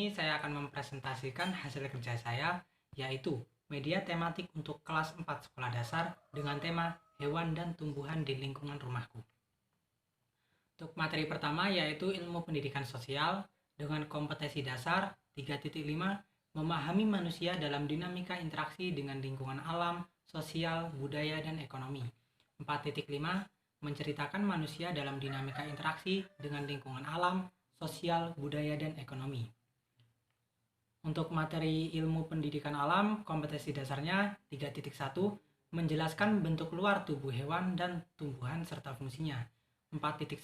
ini saya akan mempresentasikan hasil kerja saya, yaitu media tematik untuk kelas 4 sekolah dasar dengan tema hewan dan tumbuhan di lingkungan rumahku. Untuk materi pertama yaitu ilmu pendidikan sosial dengan kompetensi dasar 3.5 memahami manusia dalam dinamika interaksi dengan lingkungan alam, sosial, budaya, dan ekonomi. 4.5 menceritakan manusia dalam dinamika interaksi dengan lingkungan alam, sosial, budaya, dan ekonomi. Untuk materi ilmu pendidikan alam, kompetensi dasarnya 3.1 menjelaskan bentuk luar tubuh hewan dan tumbuhan serta fungsinya. 4.1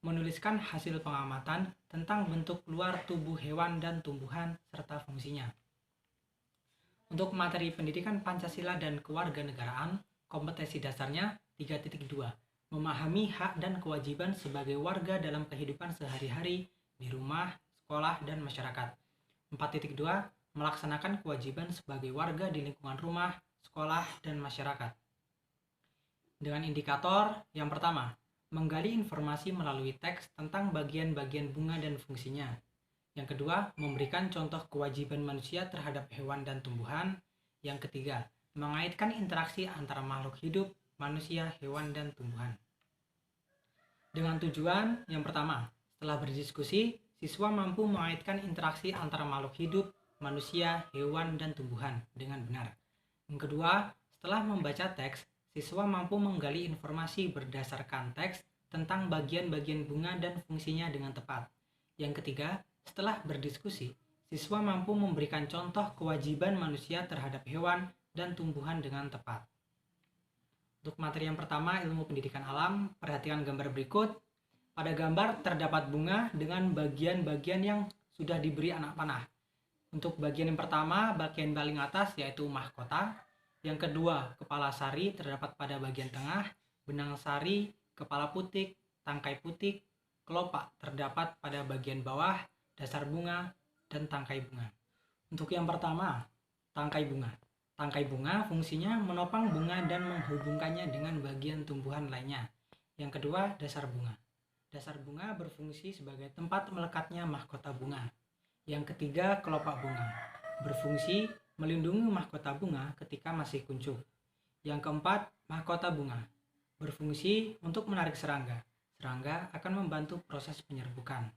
menuliskan hasil pengamatan tentang bentuk luar tubuh hewan dan tumbuhan serta fungsinya. Untuk materi pendidikan Pancasila dan kewarganegaraan, kompetensi dasarnya 3.2 memahami hak dan kewajiban sebagai warga dalam kehidupan sehari-hari di rumah, sekolah, dan masyarakat. 4.2 melaksanakan kewajiban sebagai warga di lingkungan rumah, sekolah, dan masyarakat. Dengan indikator yang pertama, menggali informasi melalui teks tentang bagian-bagian bunga dan fungsinya. Yang kedua, memberikan contoh kewajiban manusia terhadap hewan dan tumbuhan. Yang ketiga, mengaitkan interaksi antara makhluk hidup, manusia, hewan, dan tumbuhan. Dengan tujuan yang pertama, setelah berdiskusi, siswa mampu mengaitkan interaksi antara makhluk hidup, manusia, hewan, dan tumbuhan dengan benar. Yang kedua, setelah membaca teks, siswa mampu menggali informasi berdasarkan teks tentang bagian-bagian bunga dan fungsinya dengan tepat. Yang ketiga, setelah berdiskusi, siswa mampu memberikan contoh kewajiban manusia terhadap hewan dan tumbuhan dengan tepat. Untuk materi yang pertama, ilmu pendidikan alam, perhatikan gambar berikut. Pada gambar terdapat bunga dengan bagian-bagian yang sudah diberi anak panah. Untuk bagian yang pertama, bagian paling atas yaitu mahkota. Yang kedua, kepala sari terdapat pada bagian tengah, benang sari, kepala putik, tangkai putik, kelopak terdapat pada bagian bawah, dasar bunga, dan tangkai bunga. Untuk yang pertama, tangkai bunga. Tangkai bunga fungsinya menopang bunga dan menghubungkannya dengan bagian tumbuhan lainnya. Yang kedua, dasar bunga. Dasar bunga berfungsi sebagai tempat melekatnya mahkota bunga. Yang ketiga, kelopak bunga. Berfungsi melindungi mahkota bunga ketika masih kuncup. Yang keempat, mahkota bunga. Berfungsi untuk menarik serangga. Serangga akan membantu proses penyerbukan.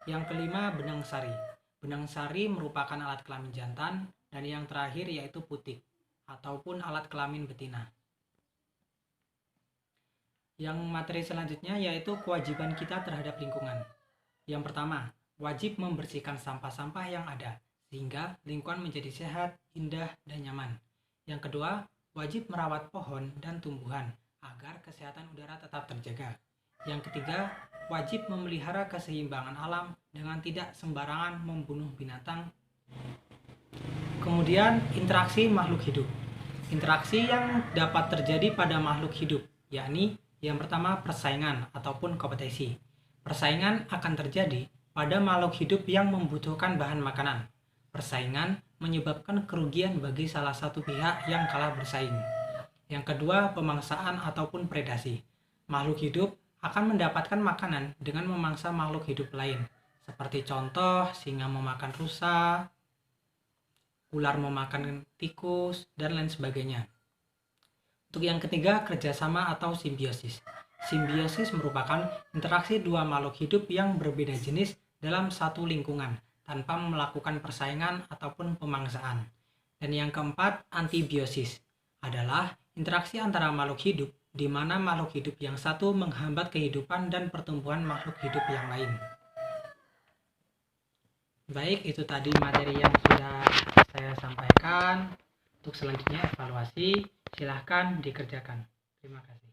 Yang kelima, benang sari. Benang sari merupakan alat kelamin jantan. Dan yang terakhir yaitu putik ataupun alat kelamin betina. Yang materi selanjutnya yaitu kewajiban kita terhadap lingkungan. Yang pertama, wajib membersihkan sampah-sampah yang ada sehingga lingkungan menjadi sehat, indah, dan nyaman. Yang kedua, wajib merawat pohon dan tumbuhan agar kesehatan udara tetap terjaga. Yang ketiga, wajib memelihara keseimbangan alam dengan tidak sembarangan membunuh binatang. Kemudian, interaksi makhluk hidup. Interaksi yang dapat terjadi pada makhluk hidup, yakni yang pertama persaingan ataupun kompetisi. Persaingan akan terjadi pada makhluk hidup yang membutuhkan bahan makanan. Persaingan menyebabkan kerugian bagi salah satu pihak yang kalah bersaing. Yang kedua, pemangsaan ataupun predasi. Makhluk hidup akan mendapatkan makanan dengan memangsa makhluk hidup lain, seperti contoh singa memakan rusa, ular memakan tikus, dan lain sebagainya. Untuk yang ketiga, kerjasama atau simbiosis. Simbiosis merupakan interaksi dua makhluk hidup yang berbeda jenis dalam satu lingkungan, tanpa melakukan persaingan ataupun pemangsaan. Dan yang keempat, antibiosis adalah interaksi antara makhluk hidup, di mana makhluk hidup yang satu menghambat kehidupan dan pertumbuhan makhluk hidup yang lain. Baik, itu tadi materi yang sudah saya sampaikan. Untuk selanjutnya evaluasi, silahkan dikerjakan. Terima kasih.